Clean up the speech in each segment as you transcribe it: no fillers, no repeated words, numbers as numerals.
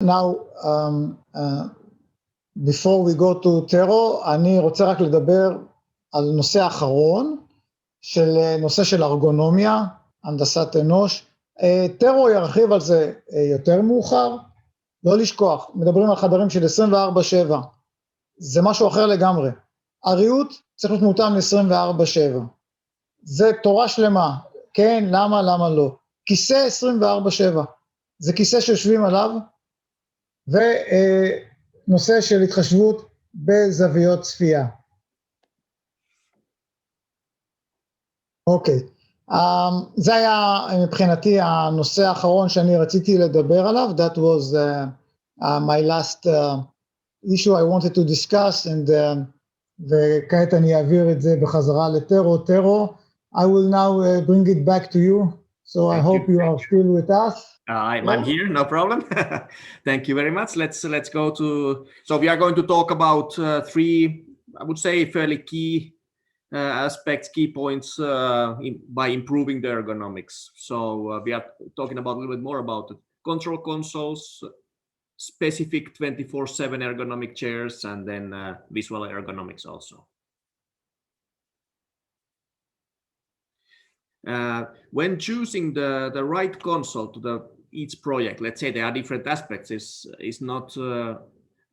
now, before we go to טרו, אני רוצה רק לדבר על נושא אחרון, נושא של ארגונומיה, הנדסת אנוש. טרו ירחיב על זה יותר מאוחר, לא לשכוח, מדברים על חדרים של 24/7, זה משהו אחר לגמרי. הריהוט צריך להיות מותאם ל-24/7, זה תורה שלמה, כן, למה לא. כיסא 24/7, זה כיסא שיושבים עליו, ונושא של התחשבות בזוויות צפייה. אוקיי, זה היה מבחינתי הנושא האחרון שאני רציתי לדבר עליו, that was my last issue I wanted to discuss, וכעת אני אעביר את זה בחזרה לטרו. I will now bring it back to you, so I hope you are still with us. I'm here, no problem. Thank you very much. Let's go to, so we are going to talk about three, I would say, fairly key aspects, key points by improving the ergonomics. So we are talking about a little bit more about the control consoles, specific 24/7 ergonomic chairs, and then visual ergonomics also. When choosing the right console to each project, let's say there are different aspects, is not,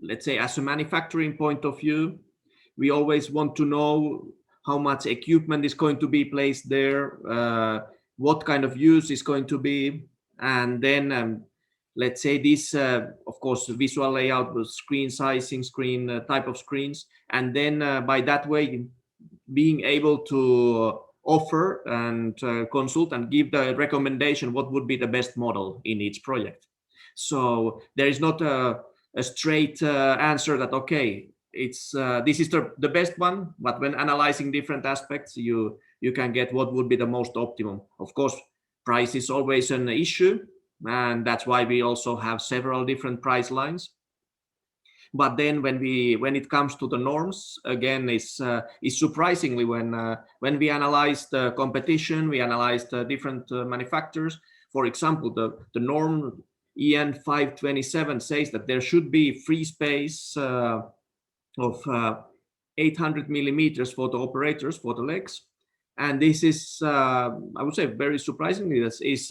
let's say, as a manufacturing point of view, we always want to know how much equipment is going to be placed there, what kind of use is going to be, and then let's say this, of course, visual layout, screen sizing, screen type of screens, and then by that way, being able to offer and consult and give the recommendation what would be the best model in each project. So there is not a straight answer that, okay, it's this is the best one, but when analyzing different aspects, you can get what would be the most optimum. Of course, price is always an issue, and that's why we also have several different price lines. But then when it comes to the norms, again, is surprisingly when we analyze the competition, we analyze the different manufacturers. For example, the norm EN 527 says that there should be free space of 800 millimeters for the operators, for the legs. And this is, I would say, very surprisingly, this is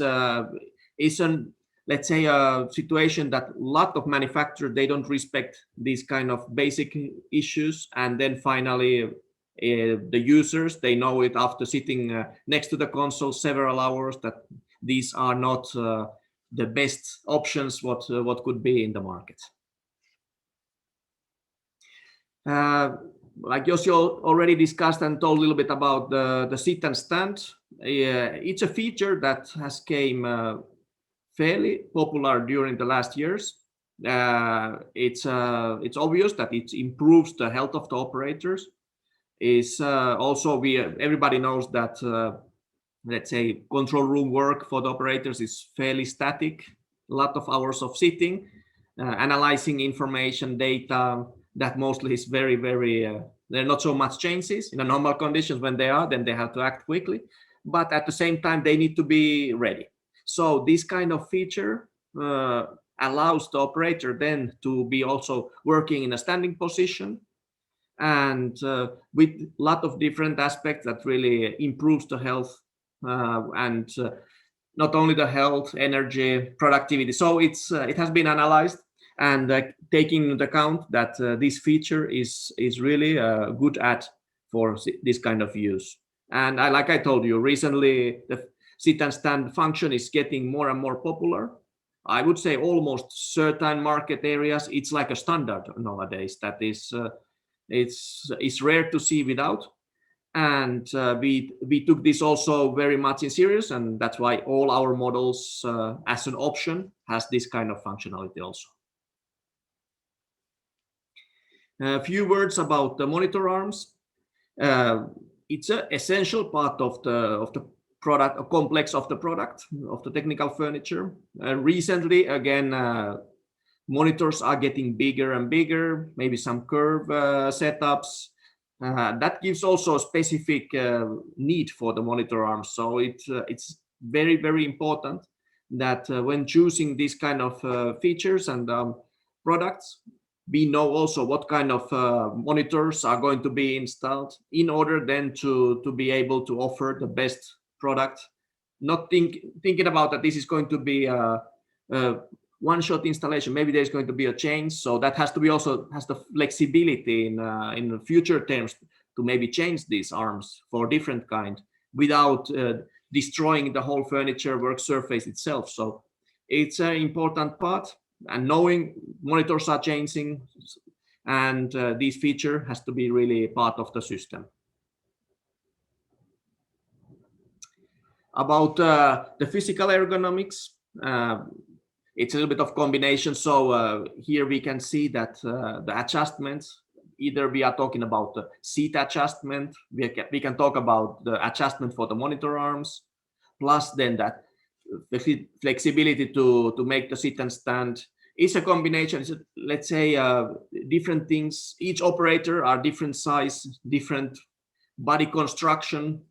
an, let's say, a situation that a lot of manufacturers, they don't respect these kind of basic issues. And then finally, the users, they know it after sitting next to the console several hours that these are not the best options what could be in the market. Like Yossi already discussed and told a little bit about the sit and stand. It's a feature that has came fairly popular during the last years. It's obvious that it improves the health of the operators. Also everybody knows that let's say control room work for the operators is fairly static, a lot of hours of sitting, analyzing information, data, that mostly is very, there are not so much changes in the normal conditions. When they are, then they have to act quickly, but at the same time they need to be ready. So this kind of feature allows the operator then to be also working in a standing position, and with a lot of different aspects that really improves the health, and not only the health, energy, productivity. So it has been analyzed, and taking into account that this feature is really a good add for this kind of use. And like I told you, recently the sit and stand function is getting more and more popular. I would say almost certain market areas, it's like a standard nowadays that is, it's rare to see without. And we took this also very much in serious, and that's why all our models as an option has this kind of functionality also. A few words about the monitor arms. It's an essential part of the product, a complex of the product, of the technical furniture. Recently, again, monitors are getting bigger and bigger, maybe some curve setups. That gives also a specific need for the monitor arms. So it's very, very important that when choosing these kind of features and products, we know also what kind of monitors are going to be installed in order then to be able to offer the best product. Not thinking about that this is going to be a one-shot installation. Maybe there's going to be a change, so that has to be also has the flexibility in future terms to maybe change these arms for different kind without destroying the whole furniture work surface itself. So it's an important part, and knowing monitors are changing, and this feature has to be really part of the system. About the physical ergonomics, it's a little bit of combination. So here we can see that the adjustments, either we are talking about the seat adjustment, we can talk about the adjustment for the monitor arms, plus then that the flexibility to make the sit and stand is a combination. It's, let's say, different things. Each operator are different size, different body construction,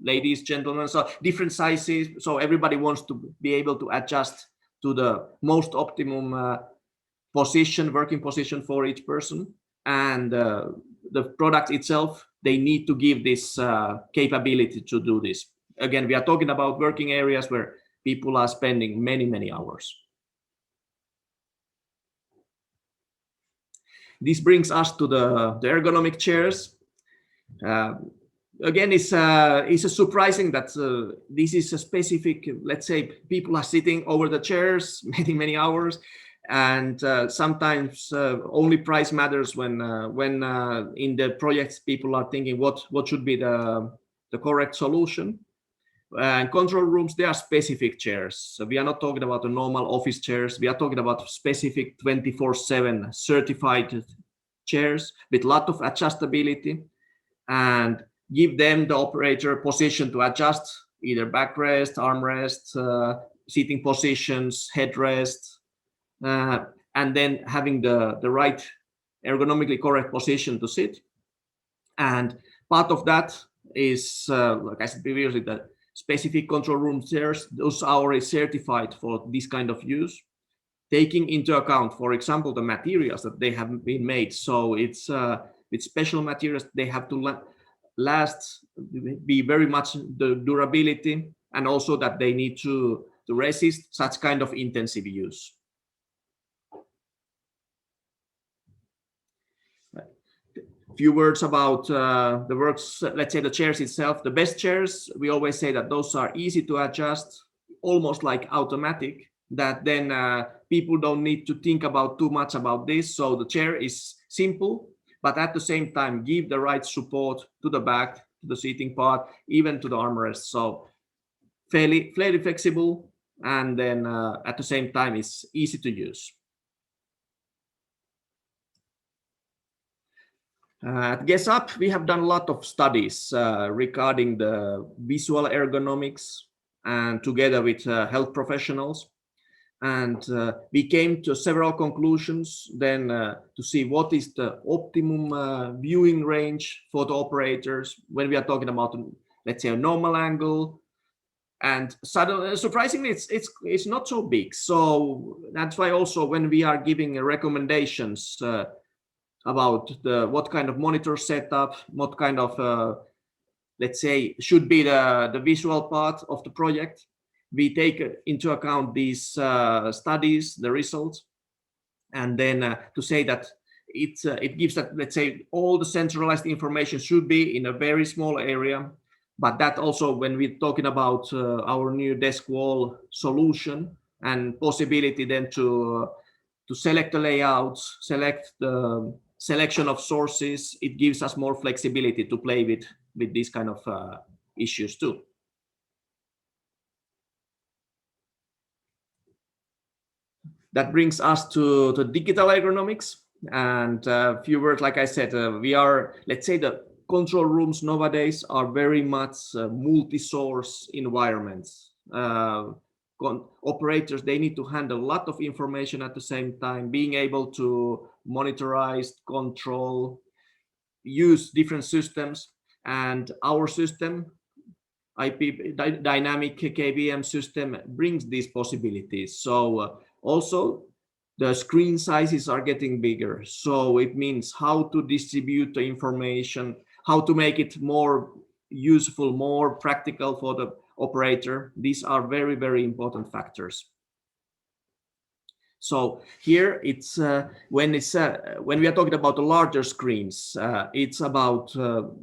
ladies, gentlemen, so different sizes. So everybody wants to be able to adjust to the most optimum position, working position for each person. And the product itself, they need to give this capability to do this. Again, we are talking about working areas where people are spending many, many hours. This brings us to the ergonomic chairs. Again, it's surprising that this is a specific, let's say, people are sitting over the chairs many hours, and sometimes only price matters when in the projects people are thinking what should be the correct solution. And control rooms, they are specific chairs. So we are not talking about the normal office chairs. We are talking about specific 24/7 certified chairs with a lot of adjustability, and give them the operator position to adjust either backrest, armrest, seating positions, headrest, and then having the right ergonomically correct position to sit. And part of that is, like I said previously, that specific control room chairs, those are already certified for this kind of use, taking into account, for example, the materials that they have been made. So it's with special materials, they have to last, be very much the durability, and also that they need to resist such kind of intensive use. Few words about the works, let's say the chairs itself. The best chairs, we always say that those are easy to adjust, almost like automatic, that then people don't need to think about too much about this. So the chair is simple, but at the same time give the right support to the back, to the seating part, even to the armrest. So fairly flexible, and then at the same time it's easy to use. At Guess Up, we have done a lot of studies regarding the visual ergonomics, and together with health professionals. And we came to several conclusions then to see what is the optimum viewing range for the operators when we are talking about, let's say, a normal angle. And suddenly, surprisingly, it's not so big. So that's why also when we are giving recommendations about what kind of monitor setup, what kind of, let's say, should be the visual part of the project, we take into account these studies, the results, and then to say that it gives that, let's say, all the centralized information should be in a very small area, but that also when we're talking about our new desk wall solution and possibility then to select the layouts, select the selection of sources, it gives us more flexibility to play with these kind of issues too. That brings us to the digital ergonomics, and a few words, like I said, we are, let's say, the control rooms nowadays are very much multi-source environments. Operators, they need to handle a lot of information at the same time, being able to monitorize, control, use different systems. And our system, IP dynamic KVM system brings these possibilities. So also the screen sizes are getting bigger. So it means how to distribute the information, how to make it more useful, more practical for the operator. These are very, very important factors. So here it's when we are talking about the larger screens, it's about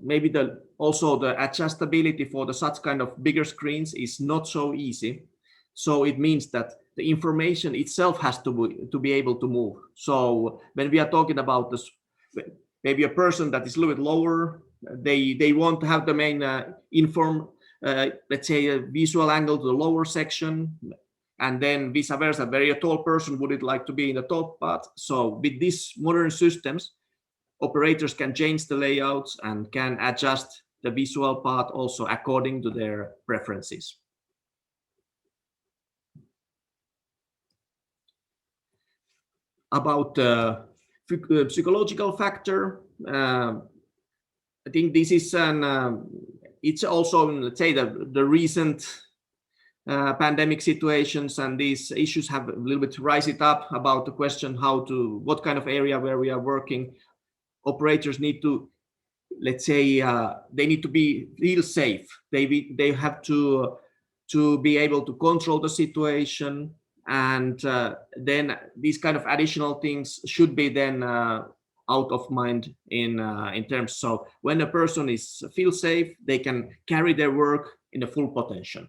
maybe also the adjustability for the such kind of bigger screens is not so easy. So it means that the information itself has to be able to move. So when we are talking about this, maybe a person that is a little bit lower, they want to have the main let's say a visual angle to the lower section. And then vice versa, very tall person would like to be in the top part. So with these modern systems, operators can change the layouts and can adjust the visual part also according to their preferences. About the psychological factor, I think this is it's also, let's say, the recent pandemic situations, and these issues have a little bit rise it up about the question what kind of area where we are working. Operators need to, let's say, they need to feel safe. They have to be able to control the situation, and then these kind of additional things should be then out of mind in terms. So when a person feels safe, they can carry their work in the full potential.